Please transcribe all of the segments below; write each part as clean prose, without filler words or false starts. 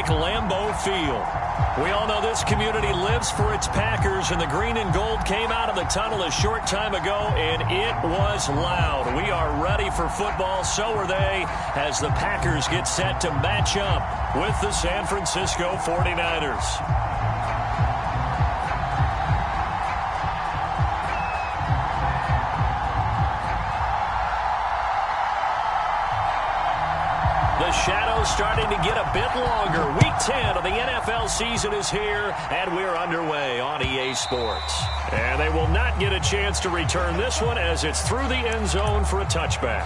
Lambeau Field. We all know this community lives for its Packers, and the green and gold came out of the tunnel a short time ago, and it was loud. We are ready for football, so are they, as the Packers get set to match up with the San Francisco 49ers. The shadow's starting to get a bit longer. Week 10 of the NFL season is here, and we're underway on EA Sports. And they will not get a chance to return this one as it's through the end zone for a touchback.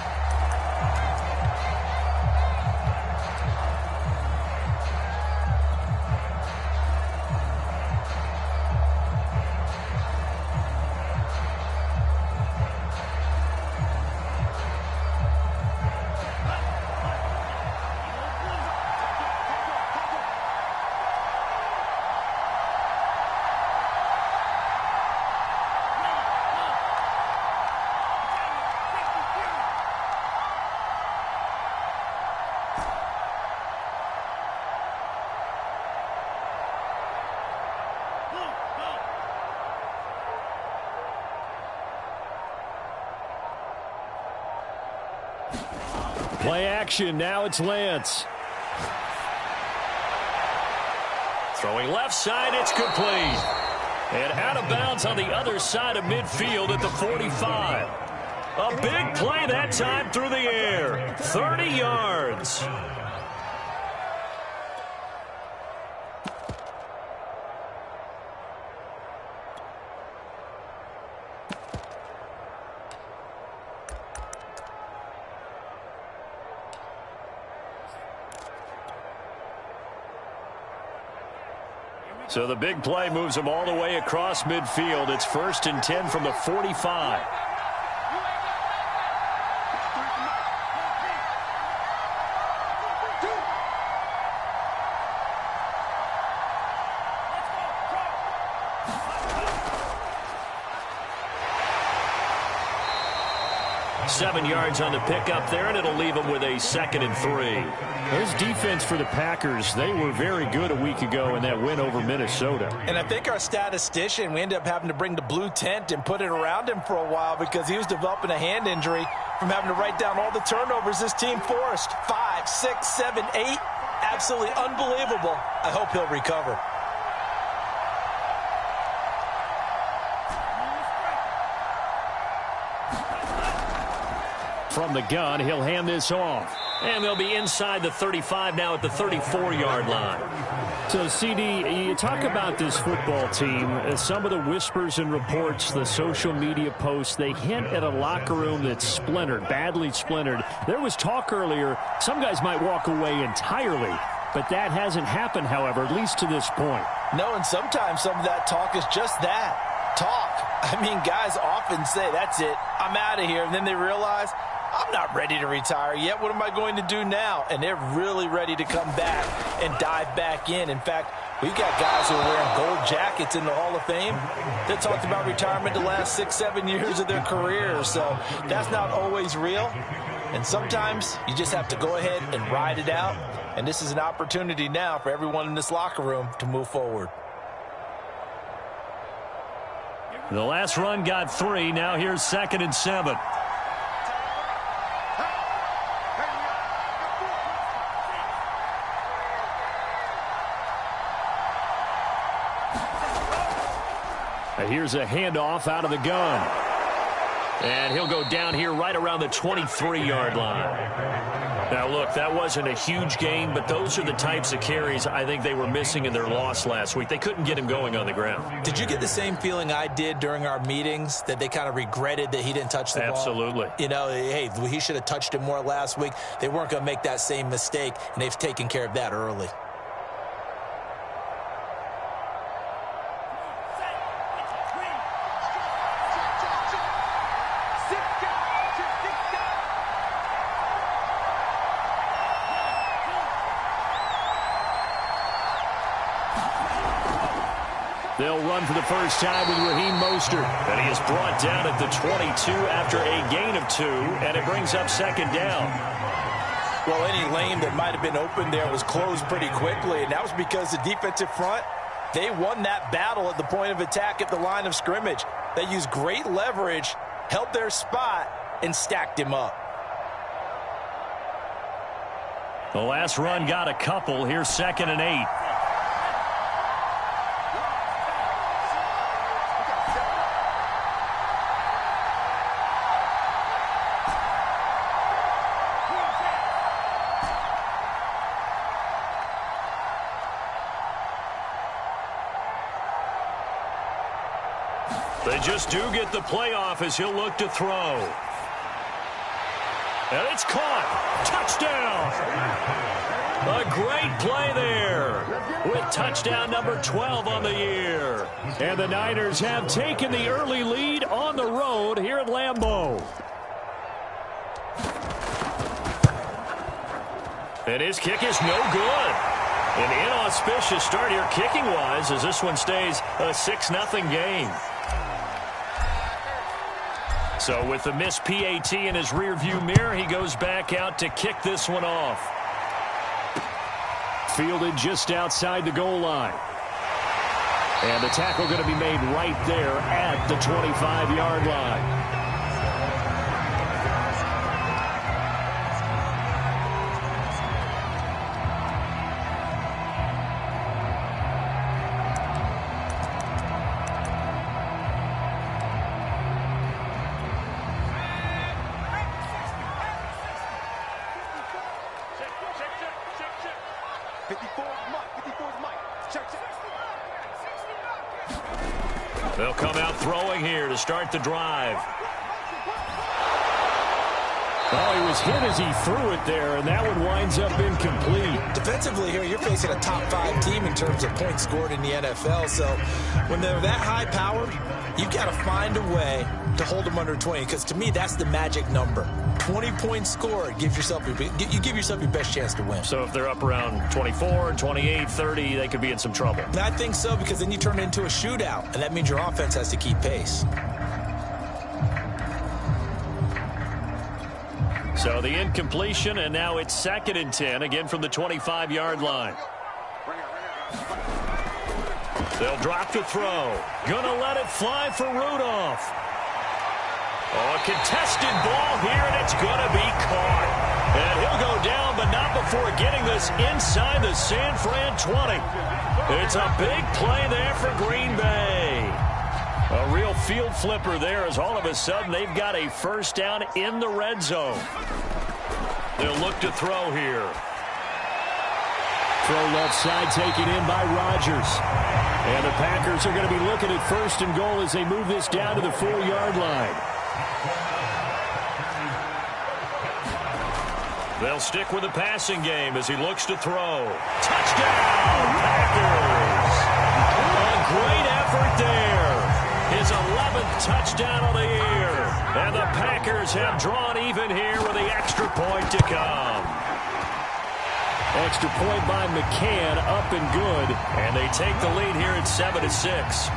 Play action. Now it's Lance. Throwing left side. It's complete. And out of bounds on the other side of midfield at the 45. A big play that time through the air. 30 yards. So the big play moves them all the way across midfield. It's 1st and 10 from the 45. Seven yards on the pickup there, and it'll leave them with a 2nd and 3. There's defense for the Packers. They were very good a week ago in that win over Minnesota. And I think our statistician, we ended up having to bring the blue tent and put it around him for a while because he was developing a hand injury from having to write down all the turnovers this team forced. 5, 6, 7, 8. Absolutely unbelievable. I hope he'll recover. From the gun, he'll hand this off. And they'll be inside the 35 now at the 34-yard line. So, CD, you talk about this football team. Some of the whispers and reports, the social media posts, they hint at a locker room that's splintered, badly splintered. There was talk earlier, some guys might walk away entirely. But that hasn't happened, however, at least to this point. No, and sometimes some of that talk is just that, talk. I mean, guys often say, that's it, I'm out of here. And then they realize, I'm not ready to retire yet. What am I going to do now? And they're really ready to come back and dive back in. In fact, we've got guys who are wearing gold jackets in the Hall of Fame that talked about retirement the last 6, 7 years of their careers. So that's not always real. And sometimes you just have to go ahead and ride it out. And this is an opportunity now for everyone in this locker room to move forward. The last run got 3. Now here's 2nd and 7. Here's a handoff out of the gun. And he'll go down here right around the 23-yard line. Now, look, that wasn't a huge gain, but those are the types of carries I think they were missing in their loss last week. They couldn't get him going on the ground. Did you get the same feeling I did during our meetings, that they kind of regretted that he didn't touch the ball? Absolutely. You know, hey, he should have touched it more last week. They weren't going to make that same mistake, and they've taken care of that early. They'll run for the first time with Raheem Mostert. And he is brought down at the 22 after a gain of 2, and it brings up 2nd down. Well, any lane that might have been open there was closed pretty quickly, and that was because the defensive front, they won that battle at the point of attack at the line of scrimmage. They used great leverage, held their spot, and stacked him up. The last run got a couple. Here's 2nd and 8. They just do get the playoff as he'll look to throw. And it's caught. Touchdown. A great play there with touchdown number 12 on the year. And the Niners have taken the early lead on the road here at Lambeau. And his kick is no good. An inauspicious start here kicking-wise as this one stays a 6-0 game. So with the missed PAT in his rearview mirror, he goes back out to kick this one off. Fielded just outside the goal line. And the tackle going to be made right there at the 25-yard line. They'll come out throwing here to start the drive. Oh, he was hit as he threw it there, and that one winds up incomplete. Defensively here, you're facing a top-5 team in terms of points scored in the NFL. So when they're that high-powered, you've got to find a way to hold them under 20, because to me, that's the magic number. 20 points scored, you give yourself your best chance to win. So if they're up around 24, 28, 30, they could be in some trouble. And I think so, because then you turn it into a shootout, and that means your offense has to keep pace. So the incompletion, and now it's 2nd and 10, again from the 25-yard line. They'll drop to throw. Gonna let it fly for Rudolph. Oh, a contested ball here, and it's gonna be caught. And he'll go down, but not before getting this inside the San Fran 20. It's a big play there for Green Bay. A real field flipper there as all of a sudden they've got a first down in the red zone. They'll look to throw here. Throw left side taken in by Rodgers. And the Packers are going to be looking at 1st and goal as they move this down to the 4-yard line. They'll stick with the passing game as he looks to throw. Touchdown, Packers! A great effort there. His 11th touchdown of the year. And the Packers have drawn even here with the extra point to come. Extra point by McCann, up and good. And they take the lead here at 7-6.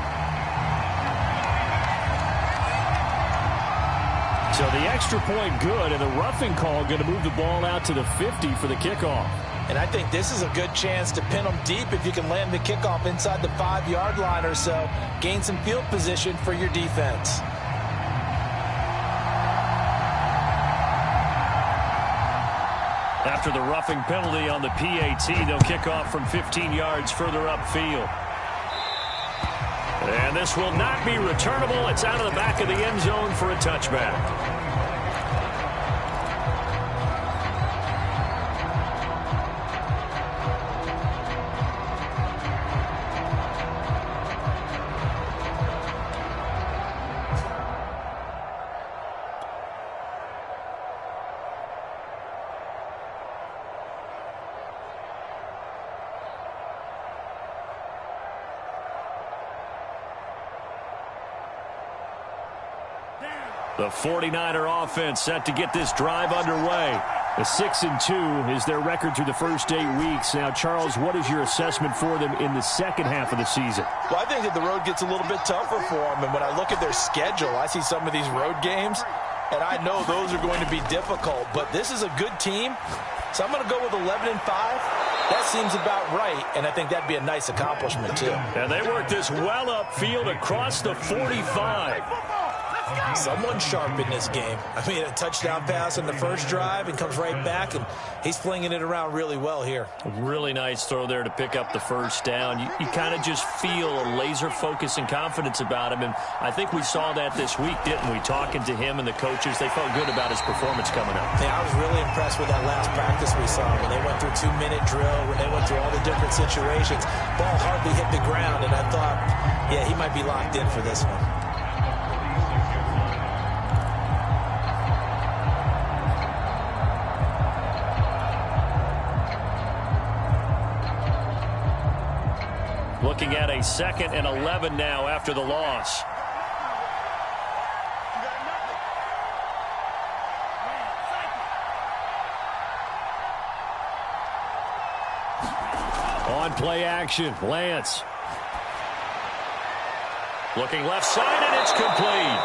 So the extra point good, and the roughing call going to move the ball out to the 50 for the kickoff. And I think this is a good chance to pin them deep if you can land the kickoff inside the 5-yard line or so. Gain some field position for your defense. After the roughing penalty on the PAT, they'll kick off from 15 yards further upfield. And this will not be returnable. It's out of the back of the end zone for a touchback. The 49er offense set to get this drive underway. A 6-2 is their record through the first 8 weeks. Now, Charles, what is your assessment for them in the second half of the season? Well, I think that the road gets a little bit tougher for them. And when I look at their schedule, I see some of these road games, and I know those are going to be difficult. But this is a good team So I'm going to go with 11-5. That seems about right, and I think that'd be a nice accomplishment, too. And they worked this well upfield across the 45. Someone sharp in this game. I mean, a touchdown pass on the first drive and comes right back, and he's flinging it around really well here. A really nice throw there to pick up the first down. You kind of just feel a laser focus and confidence about him, and I think we saw that this week, didn't we? Talking to him and the coaches, they felt good about his performance coming up. Yeah, I was really impressed with that last practice we saw when they went through 2-minute drill, when they went through all the different situations. Ball hardly hit the ground, and I thought, yeah, he might be locked in for this one. Looking at a 2nd and 11 now after the loss. On play action, Lance. Looking left side, and it's complete.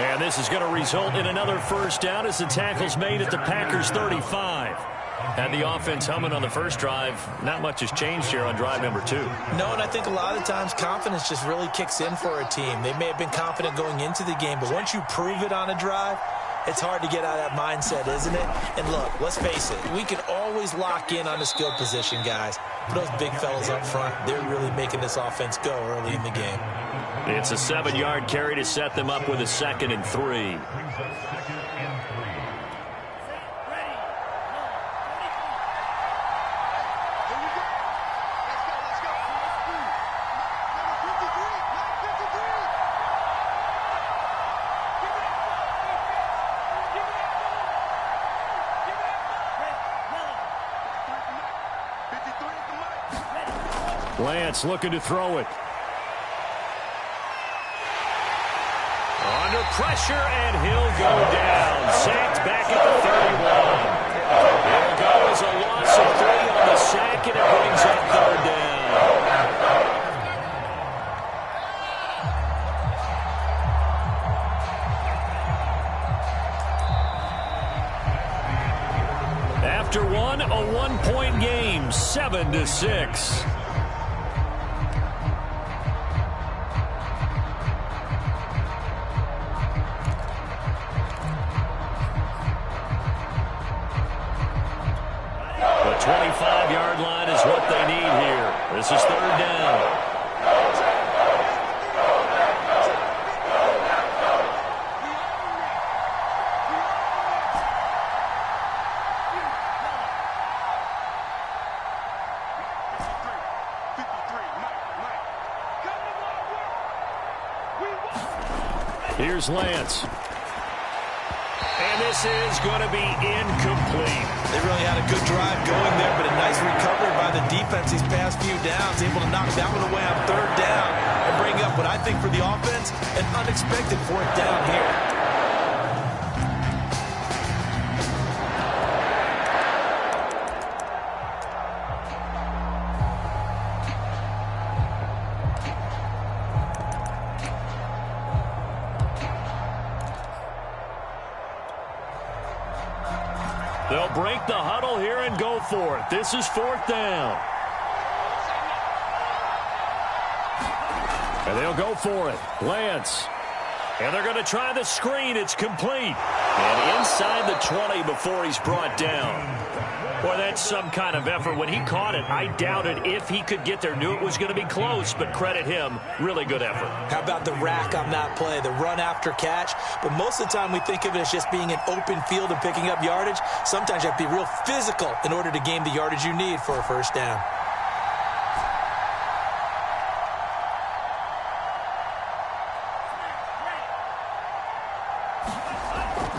And this is going to result in another first down as the tackle's made at the Packers' 35. Had the offense humming on the first drive. Not much has changed here on drive number 2. No, and I think a lot of times confidence just really kicks in for a team. They may have been confident going into the game, but once you prove it on a drive, it's hard to get out of that mindset, isn't it? And look, let's face it, we can always lock in on the skill position, guys. But those big fellas up front, they're really making this offense go early in the game. It's a 7-yard carry to set them up with a 2nd and 3. Lance looking to throw it. Under pressure, and he'll go down. Sacked back at the 31. It'll go as a loss of 3 on the sack, and it brings up 3rd down. After one, a 1-point game, 7-6. The 25-yard line is what they need here. This is 3rd down. Here's Lance. And this is going to be incomplete. They really had a good drive going there, but a nice recovery by the defense these past few downs, able to knock that one away on 3rd down and bring up what I think for the offense, an unexpected 4th down here. They'll break the huddle here and go for it. This is 4th down. And they'll go for it. Lance. And they're going to try the screen. It's complete. And inside the 20 before he's brought down. Boy, that's some kind of effort. When he caught it, I doubted if he could get there. Knew it was going to be close, but credit him. Really good effort. How about the rack on that play, the run after catch? But most of the time we think of it as just being an open field and picking up yardage. Sometimes you have to be real physical in order to gain the yardage you need for a first down.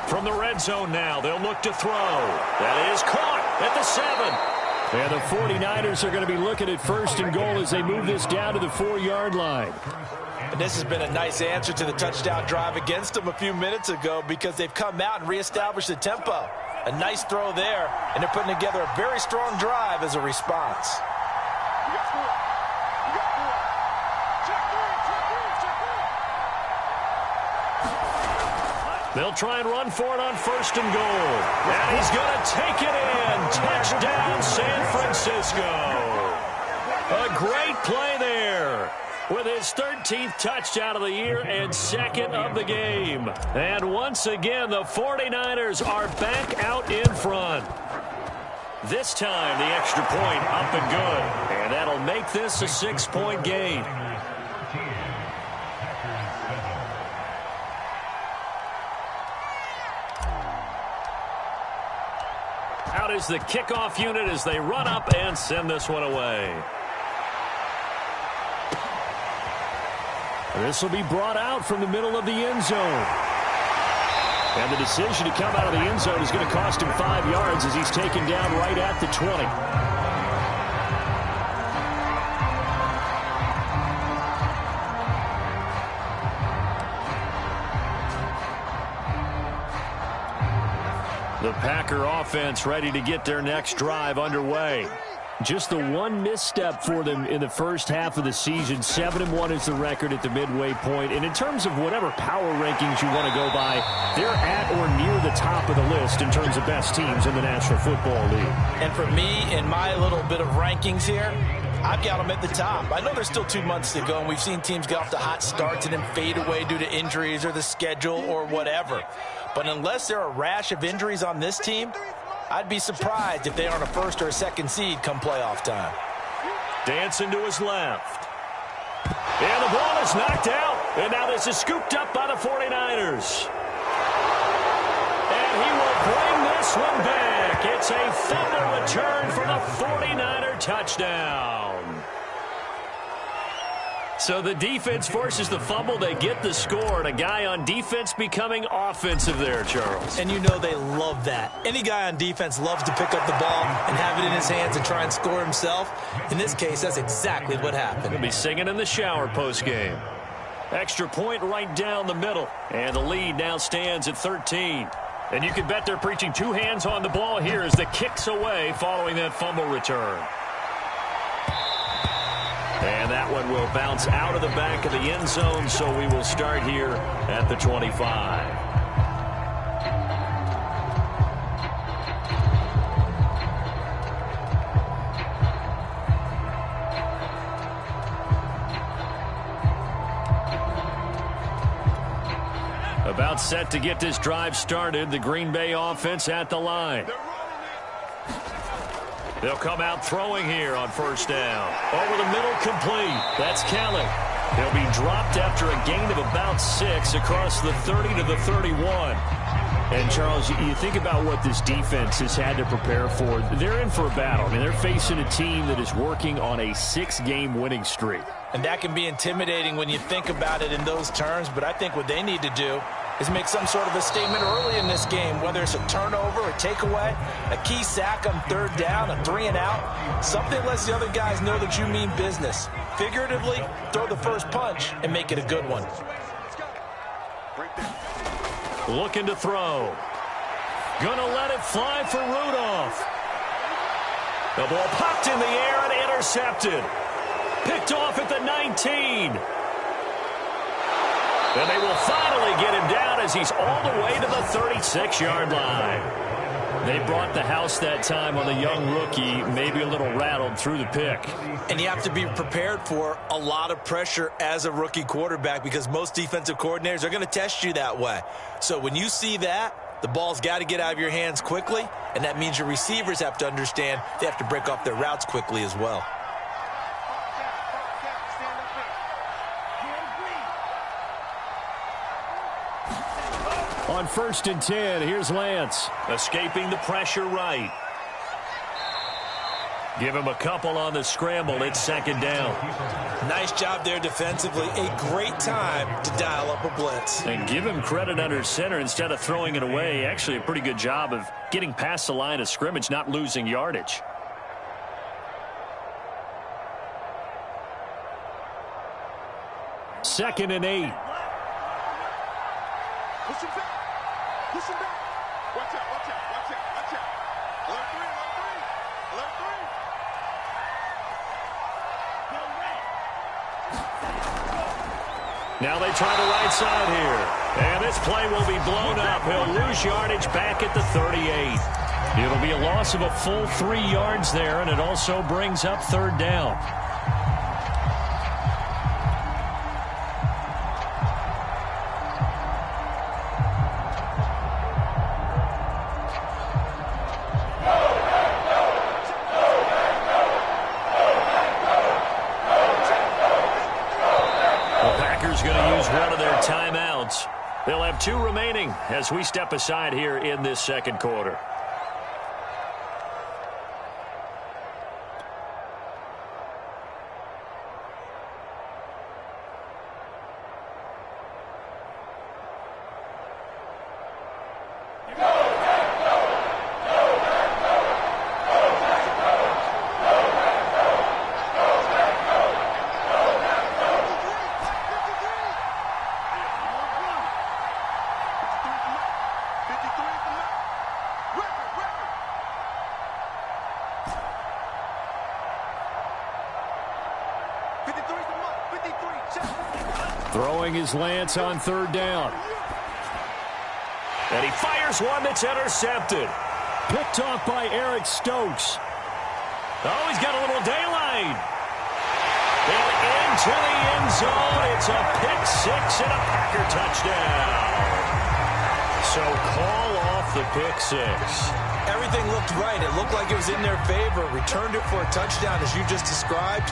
From the red zone now, they'll look to throw. That is caught at the 7. And the 49ers are going to be looking at 1st and goal as they move this down to the 4-yard line. And this has been a nice answer to the touchdown drive against them a few minutes ago because they've come out and reestablished the tempo. A nice throw there, and they're putting together a very strong drive as a response. They'll try and run for it on 1st and goal. And he's going to take it in. Touchdown, San Francisco. A great play there with his 13th touchdown of the year and 2nd of the game. And once again, the 49ers are back out in front. This time, the extra point up and good. And that'll make this a 6-point game. Out is the kickoff unit as they run up and send this one away. This will be brought out from the middle of the end zone. And the decision to come out of the end zone is going to cost him 5 yards as he's taken down right at the 20. The Packer offense ready to get their next drive underway. Just the one misstep for them in the first half of the season. 7-1 is the record at the midway point. And in terms of whatever power rankings you want to go by, they're at or near the top of the list in terms of best teams in the National Football League. And for me, in my little bit of rankings here, I've got them at the top. I know there's still 2 months to go, and we've seen teams get off to hot starts and then fade away due to injuries or the schedule or whatever. But unless there are a rash of injuries on this team, I'd be surprised if they aren't a 1st or a 2nd seed come playoff time. Dancing to his left. And the ball is knocked out. And now this is scooped up by the 49ers. And he will bring this one back. It's a fumble return for the 49er touchdown. So the defense forces the fumble. They get the score. And a guy on defense becoming offensive there, Charles. And you know they love that. Any guy on defense loves to pick up the ball and have it in his hands and try and score himself. In this case, that's exactly what happened. He'll be singing in the shower post-game. Extra point right down the middle. And the lead now stands at 13. And you can bet they're preaching 2 hands on the ball here as the kick's away following that fumble return. And that one will bounce out of the back of the end zone, so we will start here at the 25. About set to get this drive started, the Green Bay offense at the line. They'll come out throwing here on 1st down. Over the middle, complete. That's Kelly. He'll be dropped after a gain of about 6 across the 30 to the 31. And, Charles, you think about what this defense has had to prepare for. They're in for a battle. I mean, they're facing a team that is working on a 6-game winning streak. And that can be intimidating when you think about it in those terms, but I think what they need to do is make some sort of a statement early in this game, whether it's a turnover, a takeaway, a key sack on 3rd down, a 3 and out, something that lets the other guys know that you mean business. Figuratively, throw the first punch and make it a good one. Looking to throw. Gonna let it fly for Rudolph. The ball popped in the air and intercepted. Picked off at the 19. And they will finally get him down as he's all the way to the 36-yard line. They brought the house that time on the young rookie, maybe a little rattled through the pick. And you have to be prepared for a lot of pressure as a rookie quarterback because most defensive coordinators are going to test you that way. So when you see that, the ball's got to get out of your hands quickly, and that means your receivers have to understand they have to break off their routes quickly as well. On 1st and 10, here's Lance. Escaping the pressure right. Give him a couple on the scramble. It's 2nd down. Nice job there defensively. A great time to dial up a blitz. And give him credit under center instead of throwing it away. Actually, a pretty good job of getting past the line of scrimmage, not losing yardage. Second and 8. Push him back. Push him back. Watch out, watch out, watch out, watch out. Alert 3, alert 3, alert 3. Now they try the right side here. And this play will be blown up. He'll lose yardage back at the 38. It'll be a loss of a full 3 yards there, and it also brings up third down. They'll have 2 remaining as we step aside here in this second quarter. Throwing his Lance on third down. And he fires one that's intercepted. Picked off by Eric Stokes. Oh, he's got a little daylight. And into the end zone. It's a pick 6 and a Packer touchdown. So call off the pick 6. Everything looked right. It looked like it was in their favor. Returned it for a touchdown, as you just described.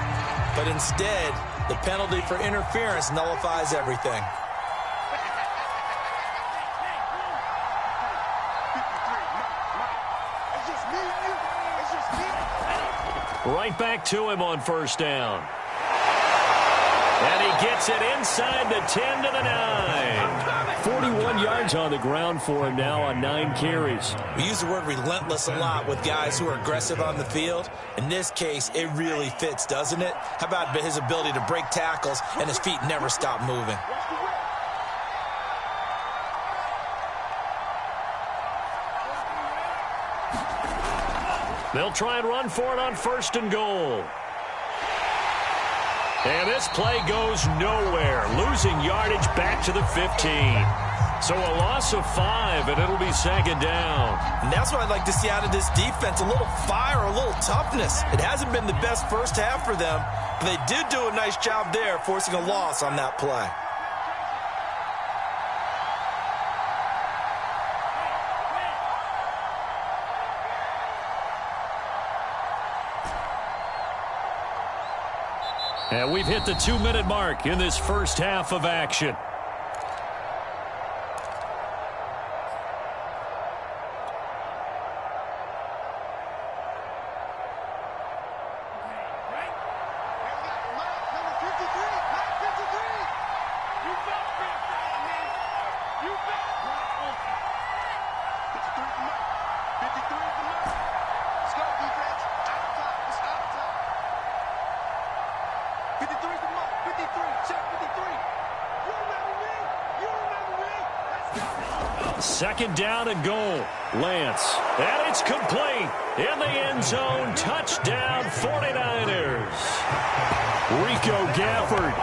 But instead, the penalty for interference nullifies everything. Right back to him on first down. And he gets it inside the 10 to the 9. 41 yards on the ground for him now on 9 carries. We use the word relentless a lot with guys who are aggressive on the field. In this case, it really fits, doesn't it? How about his ability to break tackles and his feet never stop moving? They'll try and run for it on first and goal. And this play goes nowhere, losing yardage back to the 15. So a loss of 5, and it'll be second down. And that's what I'd like to see out of this defense, a little fire, a little toughness. It hasn't been the best first half for them, but they did do a nice job there, forcing a loss on that play. And we've hit the 2-minute mark in this first half of action. Second down and goal. Lance. And it's complete. In the end zone. Touchdown 49ers. Rico Gafford.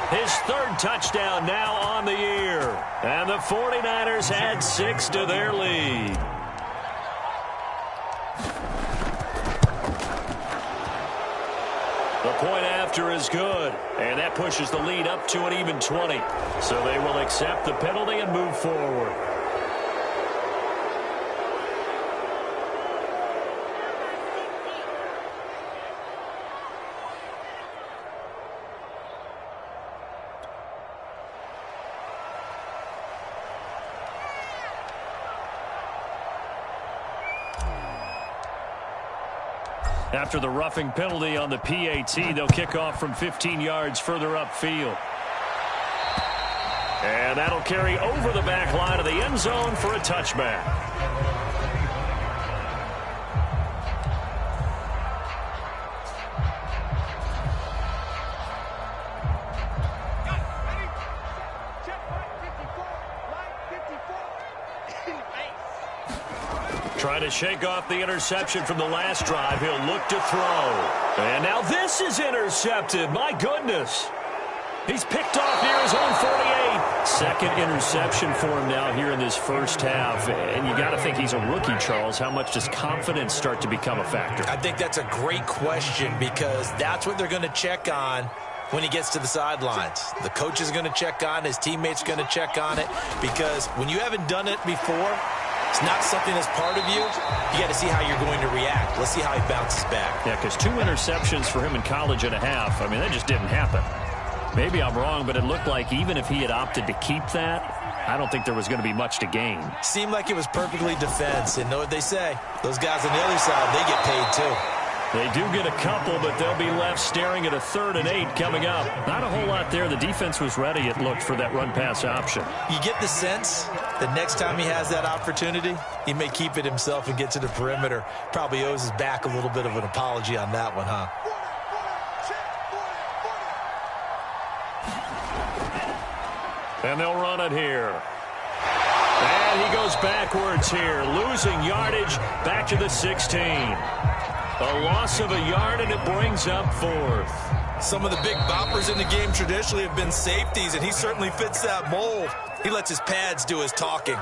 His 3rd touchdown now on the year. And the 49ers add 6 to their lead. The point after is good. And that pushes the lead up to an even 20. So they will accept the penalty and move forward. After the roughing penalty on the PAT, they'll kick off from 15 yards further upfield. And that'll carry over the back line of the end zone for a touchback. Trying to shake off the interception from the last drive. He'll look to throw. And now this is intercepted. My goodness. He's picked off near his own 48. Second interception for him now here in this first half. And you got to think he's a rookie, Charles. How much does confidence start to become a factor? I think that's a great question because that's what they're going to check on when he gets to the sidelines. The coach is going to check on it. His teammates are going to check on it because when you haven't done it before, it's not something that's part of you. You got to see how you're going to react. Let's see how he bounces back. Yeah, because 2 interceptions for him in college and a half. I mean, that just didn't happen. Maybe I'm wrong, but it looked like even if he had opted to keep that, I don't think there was going to be much to gain. Seemed like it was perfectly defense. And know what they say? Those guys on the other side, they get paid too. They do get a couple, but they'll be left staring at a 3rd and 8 coming up. Not a whole lot there. The defense was ready, it looked, for that run-pass option. You get the sense that next time he has that opportunity, he may keep it himself and get to the perimeter. Probably owes his back a little bit of an apology on that one, huh? And they'll run it here. And he goes backwards here, losing yardage back to the 16. A loss of a yard, and it brings up 4th. Some of the big boppers in the game traditionally have been safeties, and he certainly fits that mold. He lets his pads do his talking.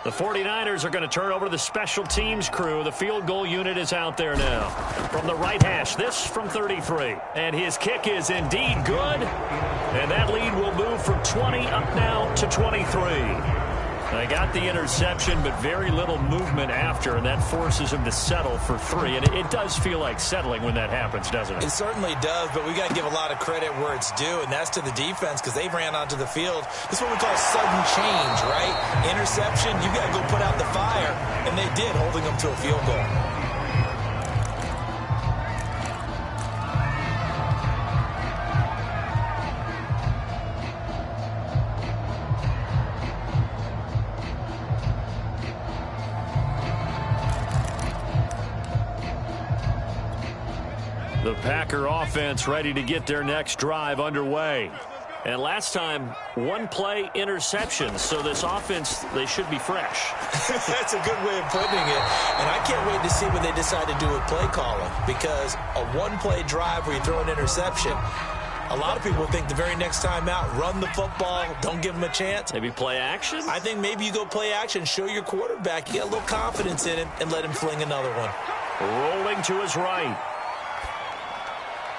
The 49ers are going to turn over to the special teams crew. The field goal unit is out there now. From the right hash, this from 33. And his kick is indeed good. And that lead will move from 20 up now to 23. They got the interception, but very little movement after, and that forces him to settle for 3. And it does feel like settling when that happens, doesn't it? It certainly does, but we got to give a lot of credit where it's due, and that's to the defense because they ran onto the field. This is what we call sudden change, right? Interception, you got to go put out the fire, and they did, holding them to a field goal. The Packer offense ready to get their next drive underway. And last time, 1-play interceptions. So this offense, they should be fresh. That's a good way of putting it. And I can't wait to see what they decide to do with play calling. Because a 1-play drive where you throw an interception, a lot of people think the very next time out, run the football, don't give them a chance. Maybe play action? I think maybe you go play action, show your quarterback, you get a little confidence in him, and let him fling another one. Rolling to his right.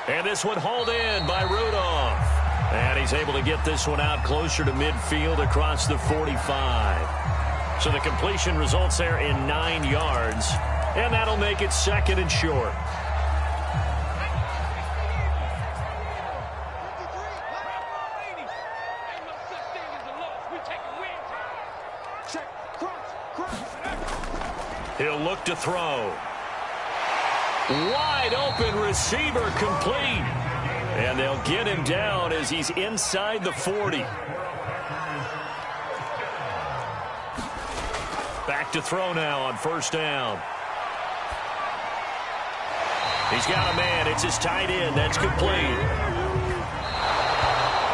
And this one hauled in by Rudolph. And he's able to get this one out closer to midfield across the 45. So the completion results there in 9 yards. And that'll make it 2nd and short. He'll look to throw. Wide open receiver complete. And they'll get him down as he's inside the 40. Back to throw now on 1st down. He's got a man. It's his tight end. That's complete.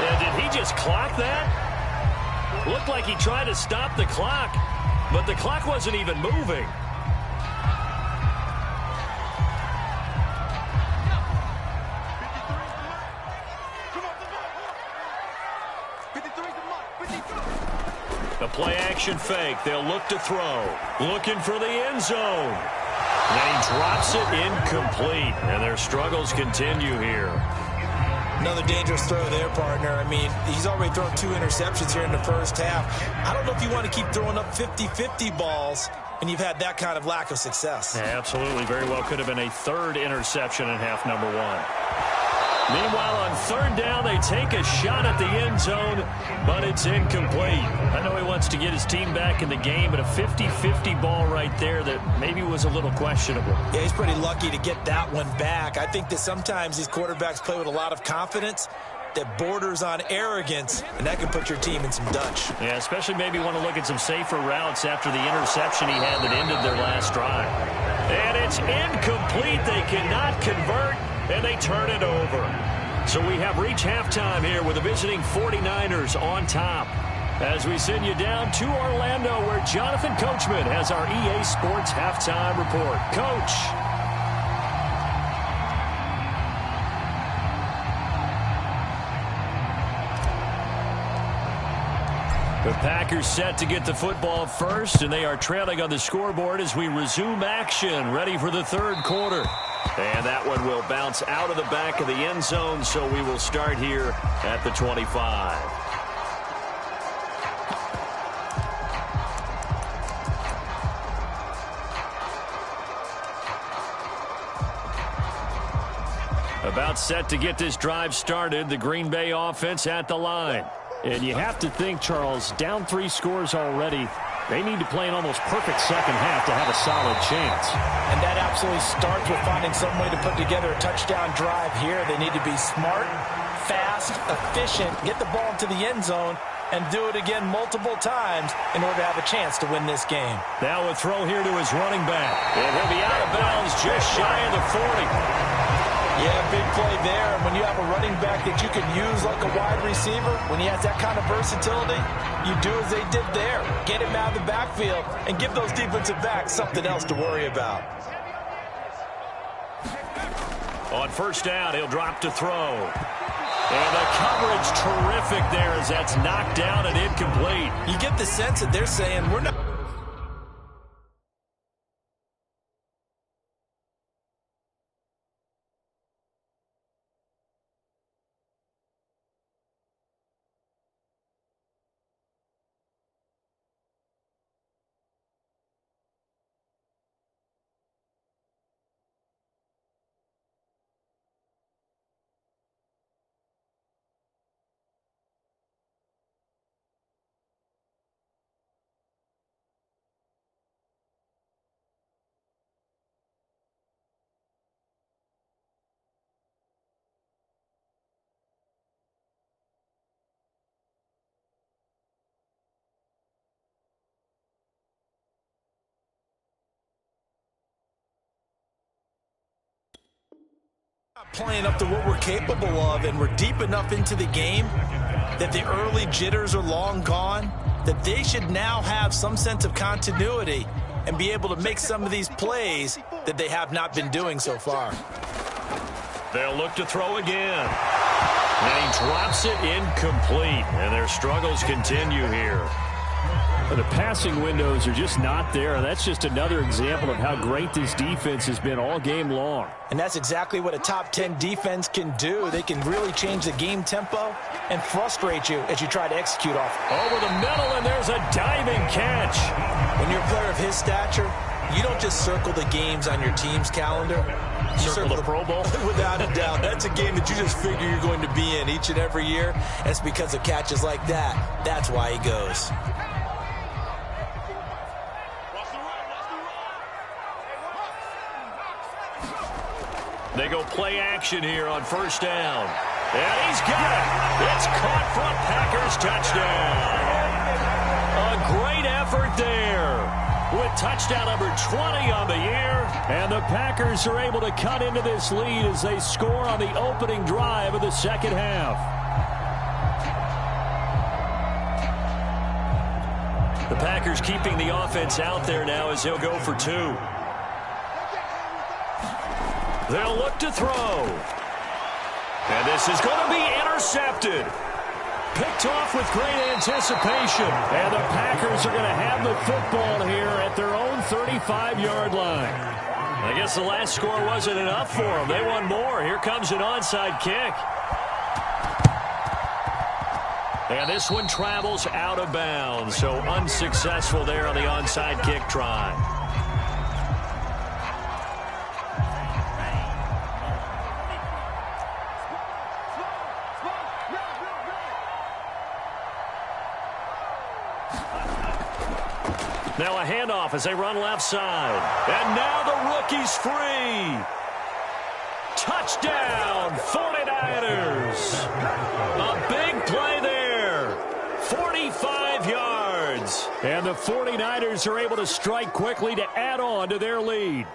And did he just clock that? Looked like he tried to stop the clock, but the clock wasn't even moving. A play-action fake. They'll look to throw. Looking for the end zone. And he drops it incomplete. And their struggles continue here. Another dangerous throw there, partner. I mean, he's already thrown 2 interceptions here in the first half. I don't know if you want to keep throwing up 50-50 balls when you've had that kind of lack of success. Yeah, absolutely. Very well could have been a 3rd interception in half number 1. Meanwhile, on 3rd down, they take a shot at the end zone, but it's incomplete. I know he wants to get his team back in the game, but a 50-50 ball right there that maybe was a little questionable. Yeah, he's pretty lucky to get that one back. I think that sometimes these quarterbacks play with a lot of confidence that borders on arrogance, and that can put your team in some Dutch. Yeah, especially maybe want to look at some safer routes after the interception he had that ended their last drive. And it's incomplete. They cannot convert, and they turn it over. So we have reached halftime here with the visiting 49ers on top. As we send you down to Orlando, where Jonathan Coachman has our EA Sports Halftime Report. Coach. The Packers set to get the football first, and they are trailing on the scoreboard as we resume action, ready for the third quarter. And that one will bounce out of the back of the end zone, so we will start here at the 25. About set to get this drive started, the Green Bay offense at the line. And you have to think, Charles, down 3 scores already. They need to play an almost perfect second half to have a solid chance. And that absolutely starts with finding some way to put together a touchdown drive here. They need to be smart, fast, efficient, get the ball into the end zone, and do it again multiple times in order to have a chance to win this game. Now a throw here to his running back. And he'll be out of bounds just shy of the 40. Yeah, big play there. And when you have a running back that you can use like a wide receiver, when he has that kind of versatility, you do as they did there. Get him out of the backfield and give those defensive backs something else to worry about. On first down, he'll drop to throw. And the coverage terrific there as that's knocked down and incomplete. You get the sense that they're saying, we're not... playing up to what we're capable of, and we're deep enough into the game that the early jitters are long gone, that they should now have some sense of continuity and be able to make some of these plays that they have not been doing so far. They'll look to throw again. And he drops it incomplete, and their struggles continue here. The passing windows are just not there. That's just another example of how great this defense has been all game long. And that's exactly what a top 10 defense can do. They can really change the game tempo and frustrate you as you try to execute off. Over the middle, and there's a diving catch. When you're a player of his stature, you don't just circle the games on your team's calendar. You circle the Pro Bowl? Without a doubt. That's a game that you just figure you're going to be in each and every year. It's because of catches like that. That's why he goes. They go play action here on first down. And he's got it. It's caught for a Packers touchdown. A great effort there with touchdown number 20 on the year. And the Packers are able to cut into this lead as they score on the opening drive of the second half. The Packers keeping the offense out there now as they'll go for 2. They'll look to throw. And this is going to be intercepted. Picked off with great anticipation. And the Packers are going to have the football here at their own 35-yard line. I guess the last score wasn't enough for them. They want more. Here comes an onside kick. And this one travels out of bounds. So unsuccessful there on the onside kick try. Now a handoff as they run left side. And now the rookie's free. Touchdown, 49ers. A big play there. 45 yards. And the 49ers are able to strike quickly to add on to their lead.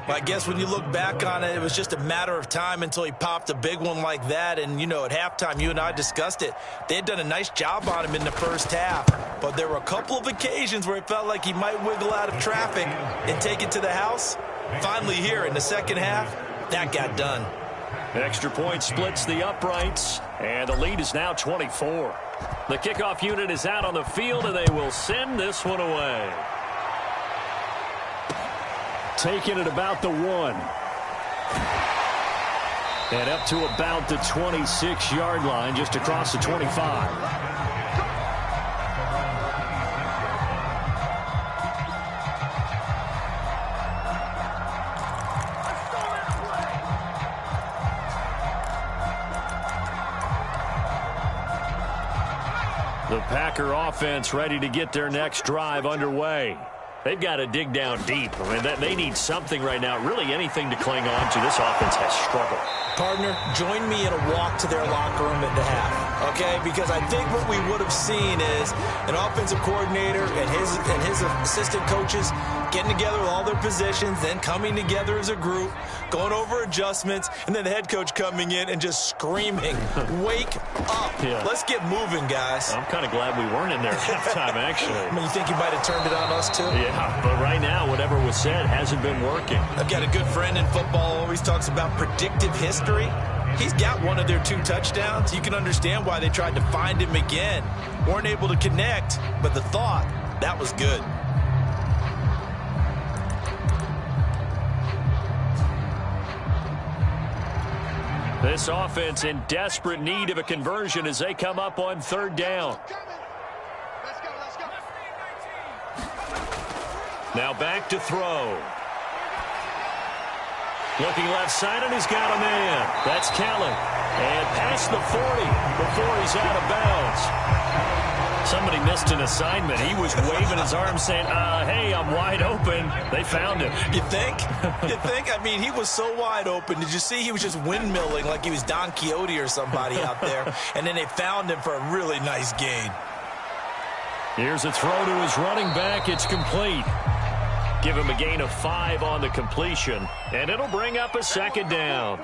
I guess when you look back on it, it was just a matter of time until he popped a big one like that. And, you know, at halftime, you and I discussed it. They had done a nice job on him in the first half. But there were a couple of occasions where it felt like he might wiggle out of traffic and take it to the house. Finally here in the second half, that got done. Extra point splits the uprights. And the lead is now 24. The kickoff unit is out on the field, and they will send this one away. Taking it about the 1. And up to about the 26-yard line, just across the 25. The Packer offense ready to get their next drive underway. They've got to dig down deep. I mean, they need something right now, really anything to cling on to. This offense has struggled. Partner, join me in a walk to their locker room at the half, okay? Because I think what we would have seen is an offensive coordinator and his assistant coaches getting together with all their positions, then coming together as a group, going over adjustments, and then the head coach coming in and just screaming, wake up. Yeah. Let's get moving, guys. I'm kind of glad we weren't in there at halftime, actually. I mean, you think he might have turned it on us, too? Yeah, but right now, whatever was said hasn't been working. I've got a good friend in football who always talks about predictive history. He's got one of their 2 touchdowns. You can understand why they tried to find him again. Weren't able to connect, but the thought, that was good. This offense in desperate need of a conversion as they come up on 3rd down. Now back to throw. Looking left side, and he's got a man. That's Kelly. And past the 40 before he's out of bounds. Somebody missed an assignment. He was waving his arms saying, hey, I'm wide open. They found him. You think? You think? I mean, he was so wide open. Did you see he was just windmilling like he was Don Quixote or somebody out there? And then they found him for a really nice gain. Here's a throw to his running back. It's complete. Give him a gain of 5 on the completion, and it'll bring up a 2nd down.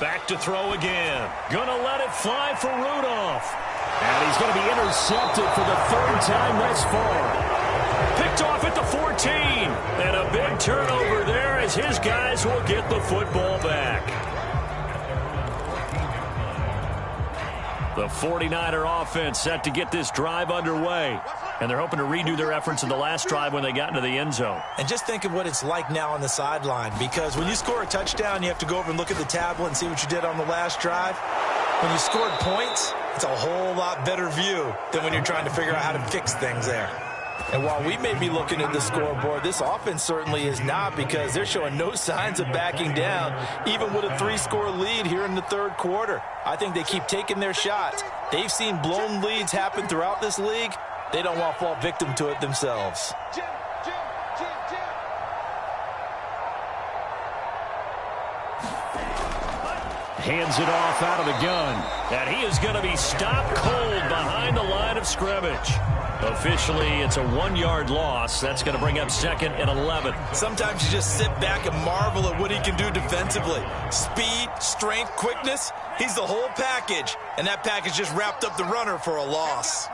Back to throw again. Gonna let it fly for Rudolph. And he's going to be intercepted for the 3rd time thus far. Picked off at the 14. And a big turnover there as his guys will get the football back. The 49er offense set to get this drive underway. And they're hoping to redo their efforts in the last drive when they got into the end zone. And just think of what it's like now on the sideline, because when you score a touchdown, you have to go over and look at the tablet and see what you did on the last drive. When you scored points, it's a whole lot better view than when you're trying to figure out how to fix things there. And while we may be looking at the scoreboard, this offense certainly is not, because they're showing no signs of backing down, even with a 3-score lead here in the 3rd quarter. I think they keep taking their shots. They've seen blown leads happen throughout this league. They don't want to fall victim to it themselves. Hands it off out of the gun. And he is going to be stopped cold behind the line of scrimmage. Officially, it's a 1-yard loss. That's going to bring up 2nd and 11. Sometimes you just sit back and marvel at what he can do defensively. Speed, strength, quickness, he's the whole package. And that package just wrapped up the runner for a loss.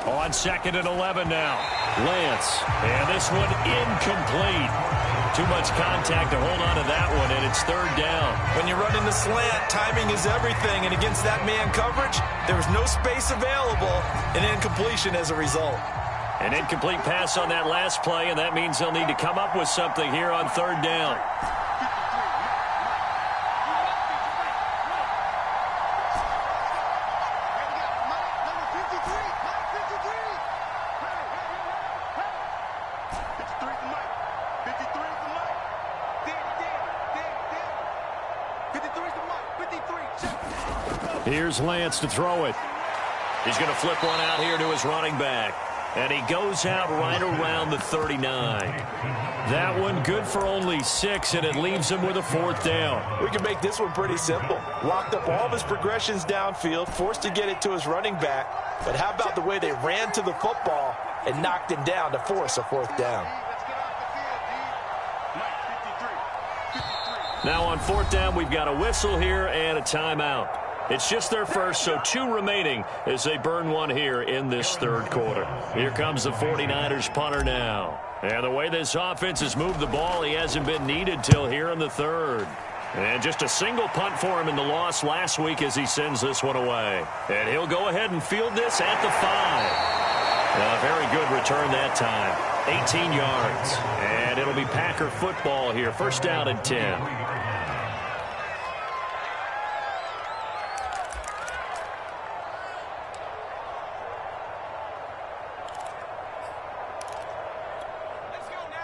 On 2nd and 11 now. Lance. And this one incomplete. Too much contact to hold on to that one, and it's 3rd down. When you're running the slant, timing is everything. And against that man coverage, there was no space available, and incompletion as a result. An incomplete pass on that last play, and that means they'll need to come up with something here on 3rd down. Here's Lance to throw it. He's going to flip one out here to his running back. And he goes out right around the 39. That one good for only 6, and it leaves him with a 4th down. We can make this one pretty simple. Locked up all of his progressions downfield, forced to get it to his running back. But how about the way they ran to the football and knocked him down to force a 4th down? Now on 4th down, we've got a whistle here and a timeout. It's just their first, so 2 remaining as they burn one here in this third quarter. Here comes the 49ers punter now. And the way this offense has moved the ball, he hasn't been needed till here in the third. And just a single punt for him in the loss last week as he sends this one away. And he'll go ahead and field this at the 5. A very good return that time. 18 yards. And it'll be Packer football here. First down and 10.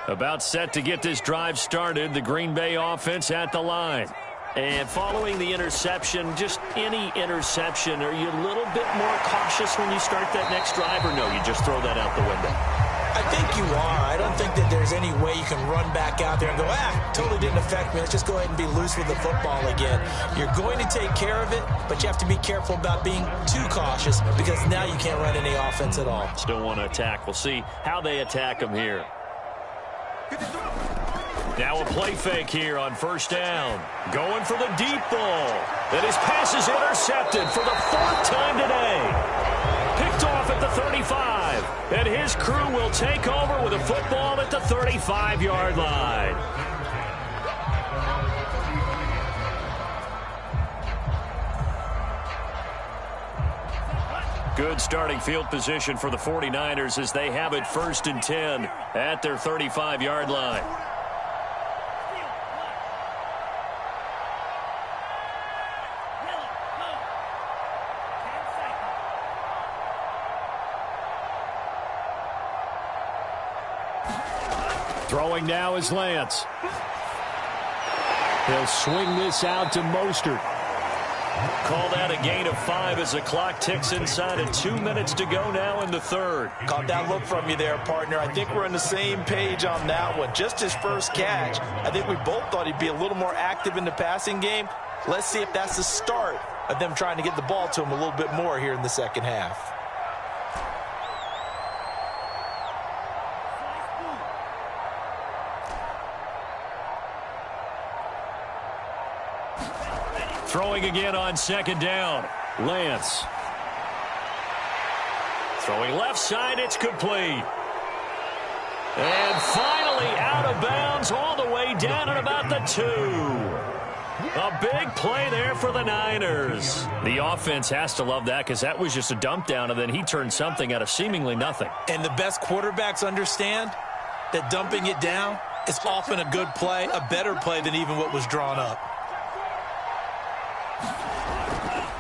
About set to get this drive started, the Green Bay offense at the line. And following the interception, just any interception, are you a little bit more cautious when you start that next drive, or no, you just throw that out the window? I think you are. I don't think that there's any way you can run back out there and go, totally didn't affect me. Let's just go ahead and be loose with the football again. You're going to take care of it, but you have to be careful about being too cautious because now you can't run any offense at all. Still want to attack. We'll see how they attack them here. Now a play fake here on first down. Going for the deep ball. And his pass is intercepted for the 4th time today. Picked off at the 35. And his crew will take over with a football at the 35-yard line. Good starting field position for the 49ers as they have it 1st and 10 at their 35-yard line. Throwing now is Lance. He'll swing this out to Mostert. Call that a gain of 5 as the clock ticks inside of 2 minutes to go now in the third. Caught that look from you there, partner. I think we're on the same page on that one. Just his first catch. I think we both thought he'd be a little more active in the passing game. Let's see if that's the start of them trying to get the ball to him a little bit more here in the second half. Throwing again on second down. Lance. Throwing left side, it's complete. And finally out of bounds all the way down at about the 2. A big play there for the Niners. The offense has to love that because that was just a dump down, and then he turned something out of seemingly nothing. And the best quarterbacks understand that dumping it down is often a good play, a better play than even what was drawn up.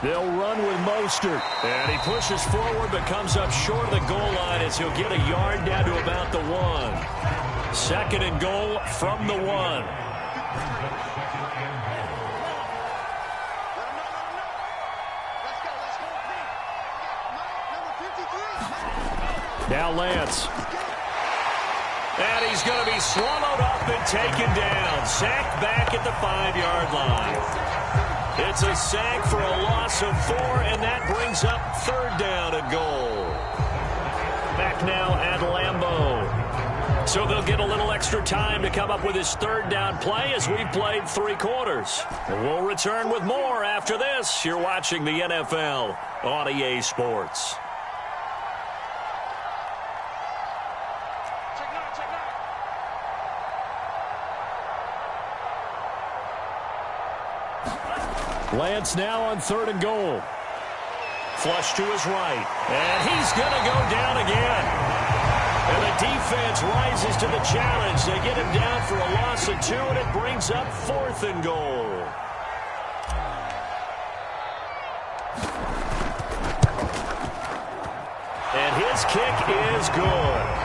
They'll run with Mostert. And he pushes forward but comes up short of the goal line as he'll get a yard down to about the 1. 2nd and goal from the 1. Now Lance. And he's going to be swallowed up and taken down. Sacked back at the 5-yard line. It's a sack for a loss of 4, and that brings up 3rd down and goal. Back now at Lambeau. So they'll get a little extra time to come up with his 3rd down play as we've played 3 quarters. And we'll return with more after this. You're watching the NFL on EA Sports. Lance now on 3rd and goal. Flush to his right. And he's going to go down again. And the defense rises to the challenge. They get him down for a loss of 2, and it brings up 4th and goal. And his kick is good.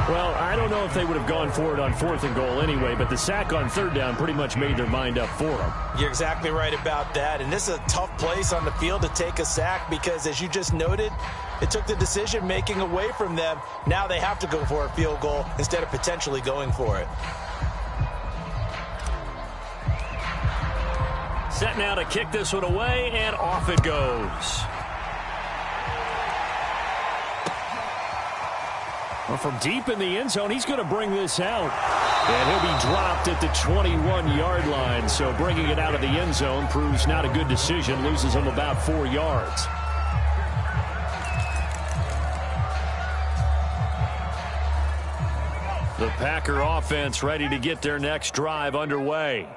Well, I don't know if they would have gone for it on 4th and goal anyway, but the sack on 3rd down pretty much made their mind up for them. You're exactly right about that. And this is a tough place on the field to take a sack because, as you just noted, it took the decision-making away from them. Now they have to go for a field goal instead of potentially going for it. Set now to kick this one away, and off it goes. Well, from deep in the end zone, he's going to bring this out. And he'll be dropped at the 21-yard line. So bringing it out of the end zone proves not a good decision. Loses him about 4 yards. The Packer offense ready to get their next drive underway.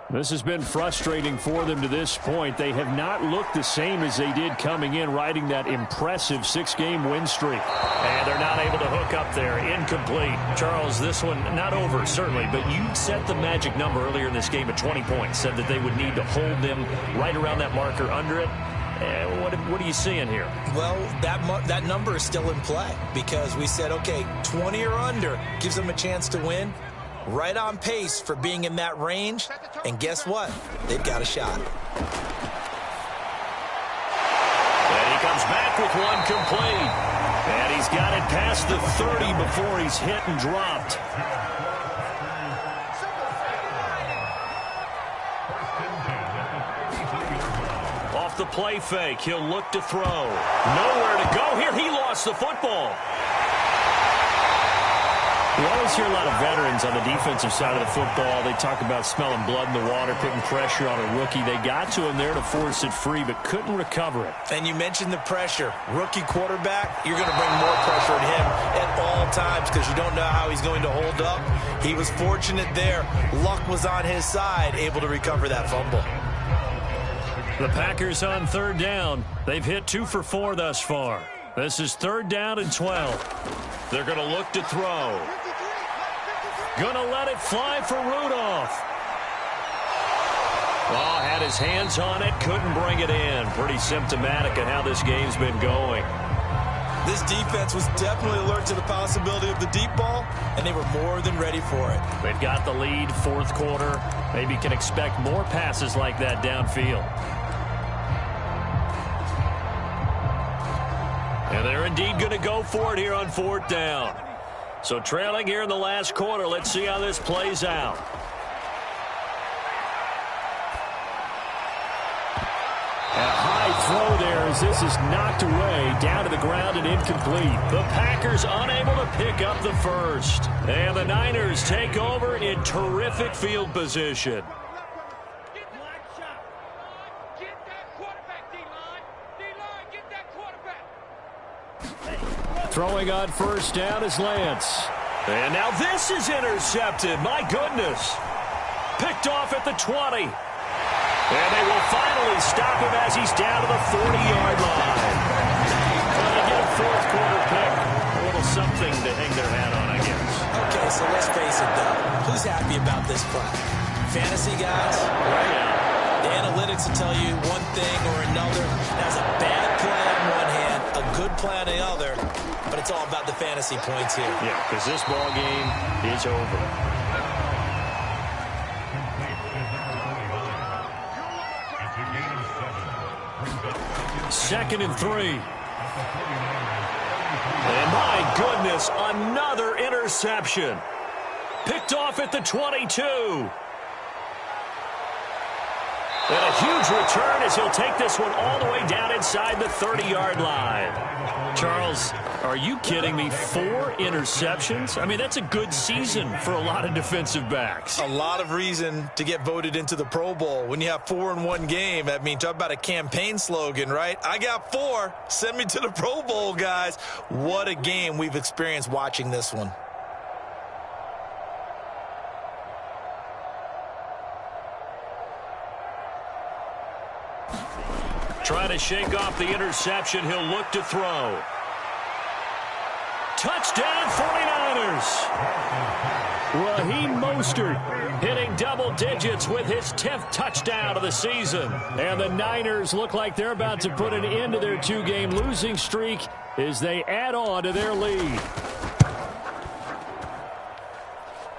This has been frustrating for them to this point. They have not looked the same as they did coming in, riding that impressive 6-game win streak. And they're not able to hook up there. Incomplete. Charles, this one not over, certainly, but you set the magic number earlier in this game at 20 points. Said that they would need to hold them right around that marker under it. What are you seeing here? Well, that number is still in play because we said, okay, 20 or under gives them a chance to win. Right on pace for being in that range. And guess what? They've got a shot. And he comes back with one complete. And he's got it past the 30 before he's hit and dropped. Off the play fake, he'll look to throw. Nowhere to go here. He lost the football. We always hear a lot of veterans on the defensive side of the football. They talk about smelling blood in the water, putting pressure on a rookie. They got to him there to force it free, but couldn't recover it. And you mentioned the pressure. Rookie quarterback, you're going to bring more pressure at him at all times because you don't know how he's going to hold up. He was fortunate there. Luck was on his side, able to recover that fumble. The Packers on third down. They've hit 2 for 4 thus far. This is 3rd down and 12. They're going to look to throw. Going to let it fly for Rudolph. Oh, had his hands on it, couldn't bring it in. Pretty symptomatic of how this game's been going. This defense was definitely alert to the possibility of the deep ball, and they were more than ready for it. They've got the lead, 4th quarter. Maybe can expect more passes like that downfield. And they're indeed going to go for it here on 4th down. So trailing here in the last quarter. Let's see how this plays out. A high throw there as this is knocked away, down to the ground and incomplete. The Packers unable to pick up the first. And the Niners take over in terrific field position. Throwing on 1st down is Lance. And now this is intercepted. My goodness. Picked off at the 20. And they will finally stop him as he's down to the 40-yard line. Well, they get a 4th quarter pick. A little something to hang their hat on, I guess. Okay, so let's face it, though. Who's happy about this play? Fantasy guys? Right. The analytics will tell you one thing or another. That's a bad play on one hand, a good play on the other. But it's all about the fantasy points here. Yeah, because this ball game is over. 2nd and 3. And my goodness, another interception. Picked off at the 22. And a huge return as he'll take this one all the way down inside the 30-yard line. Charles, are you kidding me? 4 interceptions? I mean, that's a good season for a lot of defensive backs. A lot of reason to get voted into the Pro Bowl. When you have 4 in one game, I mean, talk about a campaign slogan, right? I got 4. Send me to the Pro Bowl, guys. What a game we've experienced watching this one. Trying to shake off the interception. He'll look to throw. Touchdown 49ers. Raheem Mostert hitting double digits with his 10th touchdown of the season. And the Niners look like they're about to put an end to their 2-game losing streak as they add on to their lead.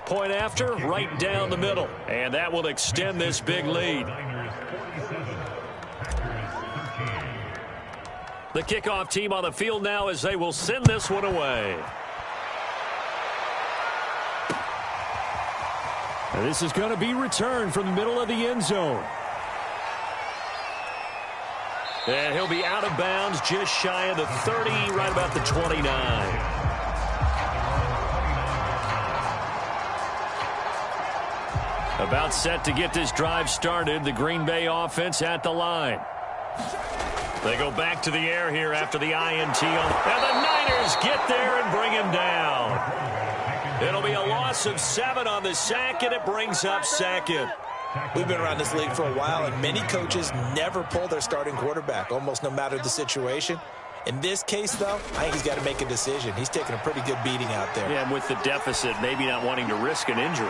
Point after, right down the middle. And that will extend this big lead. The kickoff team on the field now as they will send this one away. And this is going to be returned from the middle of the end zone. And he'll be out of bounds just shy of the 30, right about the 29. About set to get this drive started. The Green Bay offense at the line. They go back to the air here after the INT. And the Niners get there and bring him down. It'll be a loss of 7 on the sack, and it brings up second. We've been around this league for a while, and many coaches never pull their starting quarterback, almost no matter the situation. In this case, though, I think he's got to make a decision. He's taking a pretty good beating out there. Yeah, and with the deficit, maybe not wanting to risk an injury.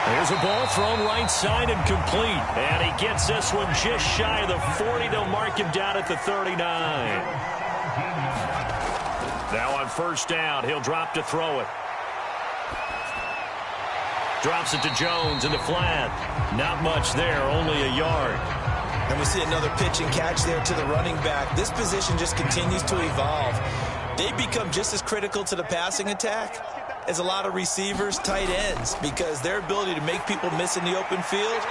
There's a ball thrown right side and complete. And he gets this one just shy of the 40. They'll mark him down at the 39. Now on first down, he'll drop to throw it. Drops it to Jones in the flat. Not much there, only a yard. And we see another pitch and catch there to the running back. This position just continues to evolve. They become just as critical to the passing attack as a lot of receivers, tight ends, because their ability to make people miss in the open field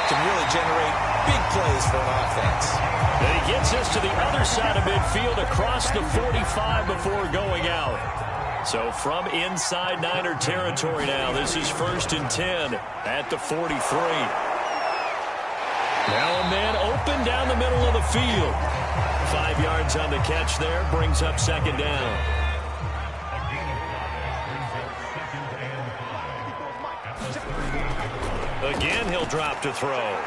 can really generate big plays for an offense. And he gets this to the other side of midfield across the 45 before going out. So from inside Niner territory now, this is 1st and 10 at the 43. Now a man open down the middle of the field. 5 yards on the catch there, brings up second down. Again, he'll drop to throw.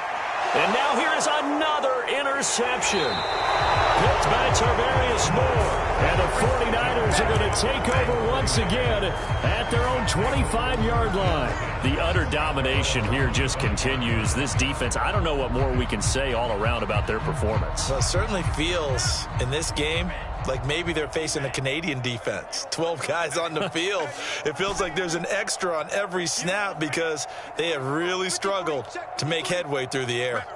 And now here is another interception. Picked by Tarvarius Moore. And the 49ers are going to take over once again at their own 25-yard line. The utter domination here just continues. This defense, I don't know what more we can say all around about their performance. Well, it certainly feels in this game like maybe they're facing a Canadian defense. 12 guys on the field. It feels like there's an extra on every snap because they have really struggled to make headway through the air.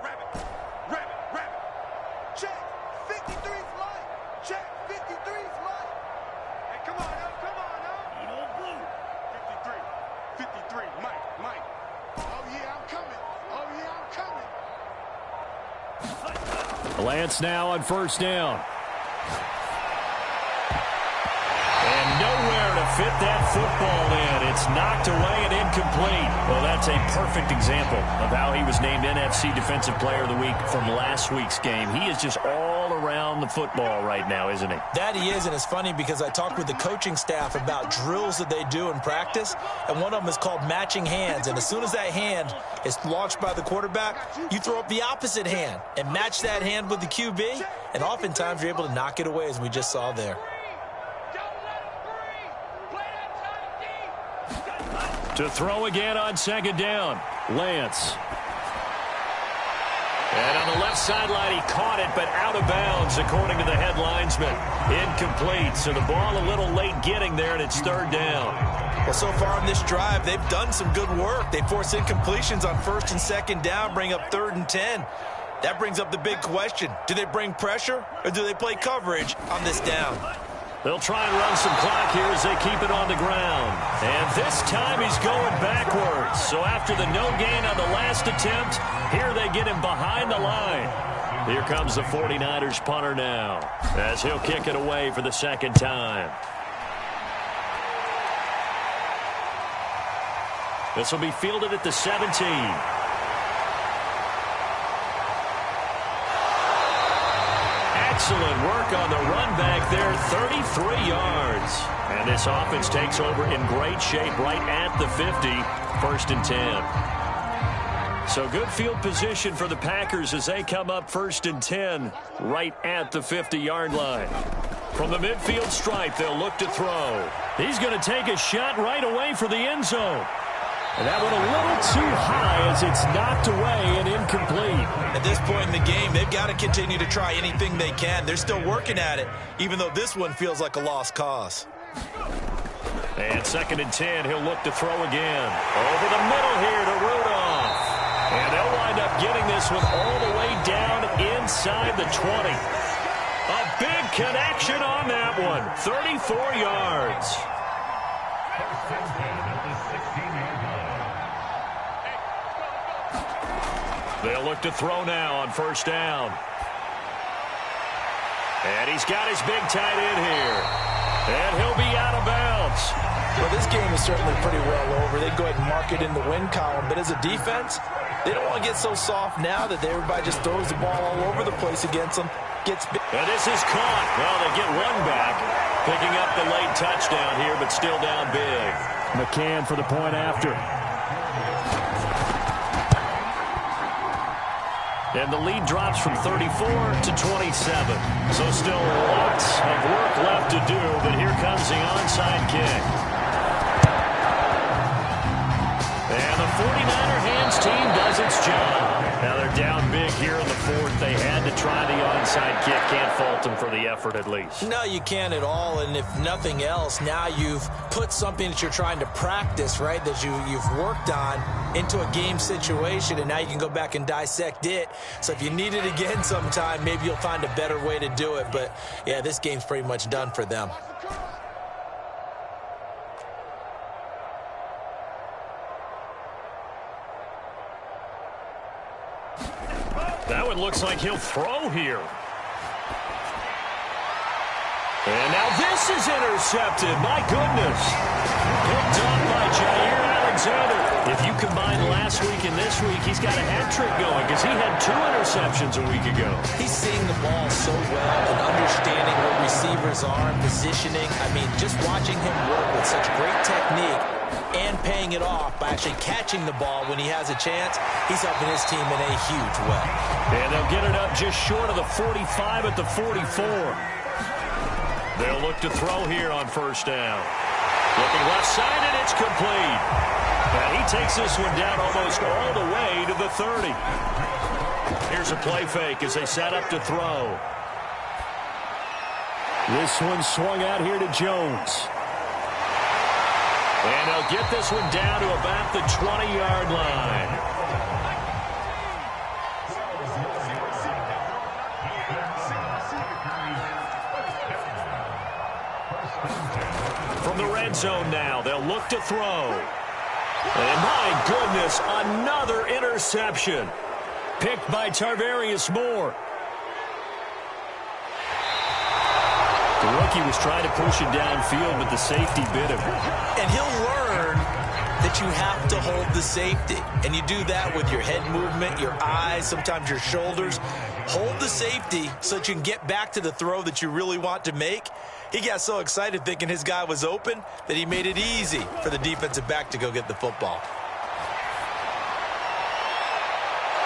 Check. 53's light. Check. 53's light. Hey, come on now. 53. Mike. Oh, yeah, I'm coming. Lance now on first down. And nowhere to fit that football in. It's knocked away and incomplete. Well, that's a perfect example of how he was named NFC Defensive Player of the Week from last week's game. He is just all around the football right now, isn't he? That he is, and it's funny because I talked with the coaching staff about drills that they do in practice, and one of them is called matching hands. And as soon as that hand is launched by the quarterback, you throw up the opposite hand and match that hand with the QB, and oftentimes you're able to knock it away, as we just saw there. To throw again on second down, Lance. And on the left sideline, he caught it, but out of bounds, according to the head linesman. Incomplete, so the ball a little late getting there, and it's third down. Well, so far in this drive, they've done some good work. They force incompletions on first and second down, bring up 3rd and 10. That brings up the big question. Do they bring pressure, or do they play coverage on this down? They'll try and run some clock here as they keep it on the ground. And this time he's going backwards. So after the no gain on the last attempt, here they get him behind the line. Here comes the 49ers punter now as he'll kick it away for the second time. This will be fielded at the 17. Excellent work on the run back there, 33 yards. And this offense takes over in great shape right at the 50, 1st and 10. So good field position for the Packers as they come up 1st and 10 right at the 50-yard line. From the midfield stripe, they'll look to throw. He's going to take a shot right away for the end zone. And that one a little too high as it's knocked away and incomplete. At this point in the game, they've got to continue to try anything they can. They're still working at it, even though this one feels like a lost cause. And 2nd and 10, he'll look to throw again. Over the middle here to Rudolph. And they'll wind up getting this one all the way down inside the 20. A big connection on that one, 34 yards. They'll look to throw now on first down. And he's got his big tight end here. And he'll be out of bounds. offense. Well, this game is certainly pretty well over. They go ahead and mark it in the win column. But as a defense, they don't want to get so soft now that everybody just throws the ball all over the place against them. And this is caught. Well, they get one back. Picking up the late touchdown here, but still down big. McCann for the point after. And the lead drops from 34 to 27. So still lots of work left to do, but here comes the onside kick. And the 49er hands team does its job. Now they're down big here in the fourth. They had to try the onside kick. Can't fault them for the effort at least. No, you can't at all. And if nothing else, now you've put something that you're trying to practice, right, that you've worked on into a game situation, and now you can go back and dissect it. So if you need it again sometime, maybe you'll find a better way to do it. But, yeah, this game's pretty much done for them. That one looks like he'll throw here. And now this is intercepted. My goodness. Picked up by Jair Alexander. If you combine last week and this week, he's got a hat trick going because he had 2 interceptions a week ago. He's seeing the ball so well and understanding where receivers are and positioning. I mean, just watching him work with such great technique and paying it off by actually catching the ball when he has a chance, he's helping his team in a huge way. And they'll get it up just short of the 45 at the 44. They'll look to throw here on first down. Looking left side, and it's complete. And he takes this one down almost all the way to the 30. Here's a play fake as they set up to throw. This one swung out here to Jones. And they'll get this one down to about the 20-yard line. From the red zone now, they'll look to throw. And my goodness, another interception. Picked by Tarvarius Moore. The rookie was trying to push it downfield, but the safety bit him. And he'll learn that you have to hold the safety. And you do that with your head movement, your eyes, sometimes your shoulders. Hold the safety so that you can get back to the throw that you really want to make. He got so excited thinking his guy was open that he made it easy for the defensive back to go get the football.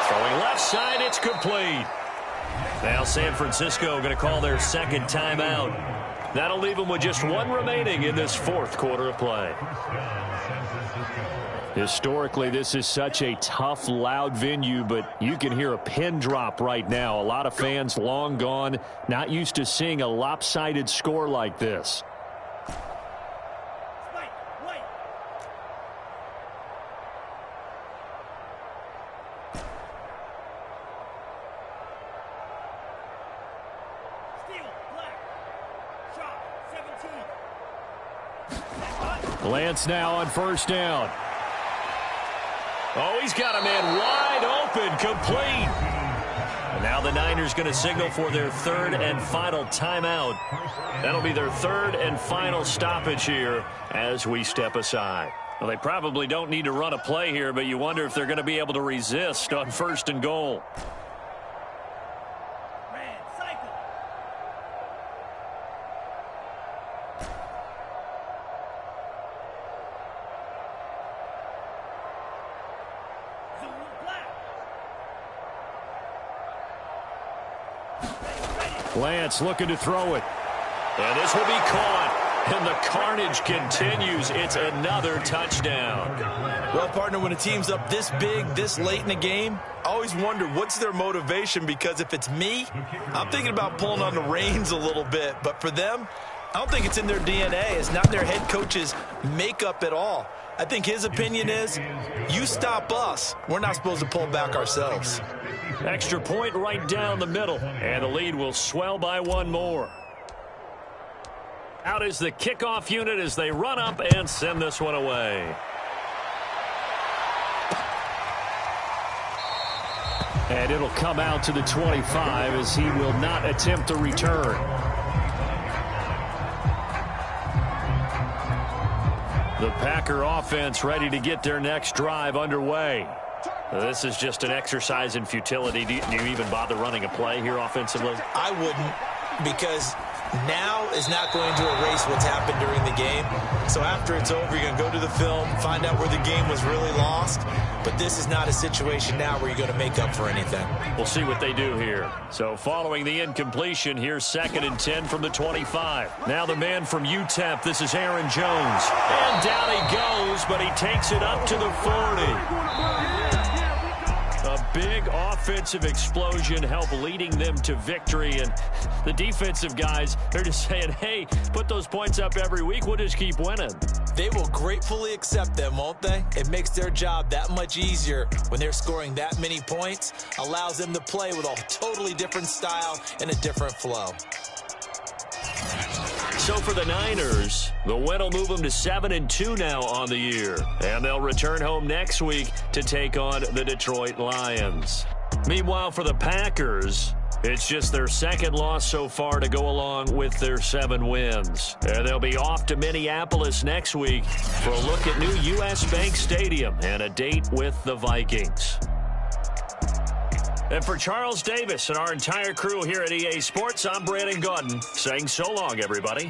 Throwing left side, it's complete. Now San Francisco going to call their second timeout. That'll leave them with just 1 remaining in this fourth quarter of play. Historically, this is such a tough, loud venue, but you can hear a pin drop right now. A lot of fans long gone, not used to seeing a lopsided score like this. Lance now on first down. Oh, he's got a man wide open, complete. And now the Niners going to signal for their third and final timeout. That'll be their third and final stoppage here as we step aside. Well, they probably don't need to run a play here, but you wonder if they're going to be able to resist on first and goal. Lance looking to throw it. And this will be caught. And the carnage continues. It's another touchdown. Well, partner, when a team's up this big, this late in the game, I always wonder what's their motivation, because if it's me, I'm thinking about pulling on the reins a little bit. But for them, I don't think it's in their DNA. It's not their head coach's makeup at all. I think his opinion is, you stop us, we're not supposed to pull back ourselves. Extra point right down the middle, and the lead will swell by 1 more. Out is the kickoff unit as they run up and send this one away. And it'll come out to the 25 as he will not attempt a return. The Packer offense ready to get their next drive underway. This is just an exercise in futility. Do you even bother running a play here offensively? I wouldn't, because now is not going to erase what's happened during the game. So after it's over, you're going to go to the film, find out where the game was really lost. But this is not a situation now where you're going to make up for anything. We'll see what they do here. So following the incompletion, here's 2nd and 10 from the 25. Now the man from UTEP, this is Aaron Jones. And down he goes, but he takes it up to the 40. A big offensive explosion helped leading them to victory. And the defensive guys, they're just saying, hey, put those points up every week. We'll just keep winning. They will gratefully accept them, won't they? It makes their job that much easier when they're scoring that many points. Allows them to play with a totally different style and a different flow. So for the Niners, the win will move them to 7-2 now on the year. And they'll return home next week to take on the Detroit Lions. Meanwhile, for the Packers, it's just their 2nd loss so far to go along with their 7 wins. And they'll be off to Minneapolis next week for a look at new U.S. Bank Stadium and a date with the Vikings. And for Charles Davis and our entire crew here at EA Sports, I'm Brandon Gaudin saying so long, everybody.